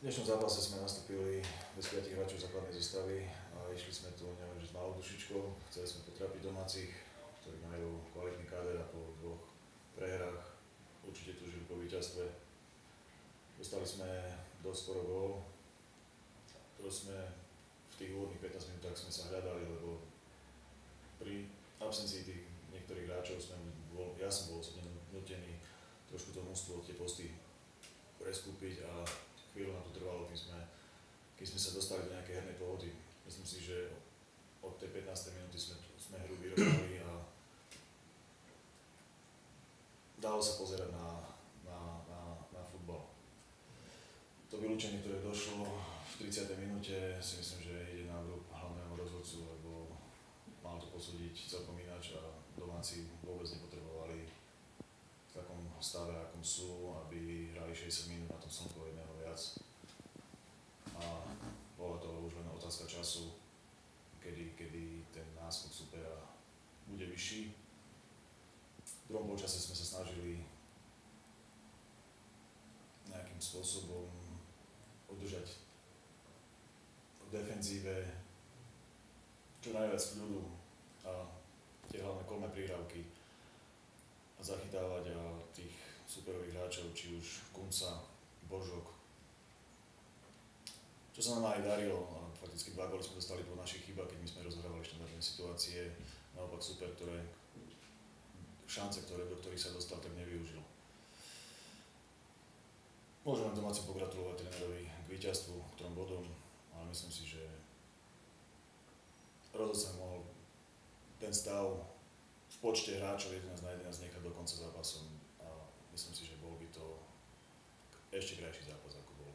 V dnešnom zápase sme nastúpili bez 5 hráčov základnej zostavy a išli sme tu, neviem, že s malou dušičkou. Chceli sme potrápiť domácich, ktorí majú kvalitný káder a po dvoch prehrách určite túžili po víťazstve. Dostali sme dosť skoro gól, ktorý sme v tých úvodných 15 minútach sme sa hľadali, lebo pri absencii tých niektorých hráčov ja som bol osobne nutený trošku to mužstvo, tie posty preskúpiť a chvíľu nám to trvalo, kým sme sa dostali do nejakej hernej pohody. Myslím si, že od tej 15. minúty sme hru vyrovnali a dalo sa pozerať na futbal. To vylúčenie, ktoré došlo v 30. minúte, si myslím, že ide na vrúb hlavného rozhodcu, lebo mal to posúdiť celkom ináč a domáci vôbec nepotrebovali v takom stave, akom sú, aby hrali 60 minút na tom slnku jedného viac. A bola to už len otázka času, kedy ten náskok supera bude vyšší. V druhom polčase sme sa snažili nejakým spôsobom udržať v defenzíve čo najviac kľudu a tie hlavné kolné prihrávky a zachytávať tých superových hráčov, či už Kunca, Božok. Čo sa nám aj darilo, fakticky 2 góly sme dostali po našich chybách, keď my sme rozhrávali štandardné situácie, naopak super, šance, do ktorých sa dostal, tak nevyužil. Môžem domáci pogratulovať trénerovi k víťazstvu, k 3 bodom, ale myslím si, že rozhodca mohol ten stav v počte hráčov 11-11 nechať do konca zápasu a myslím si, že bol by to ešte krajší zápas, ako bol.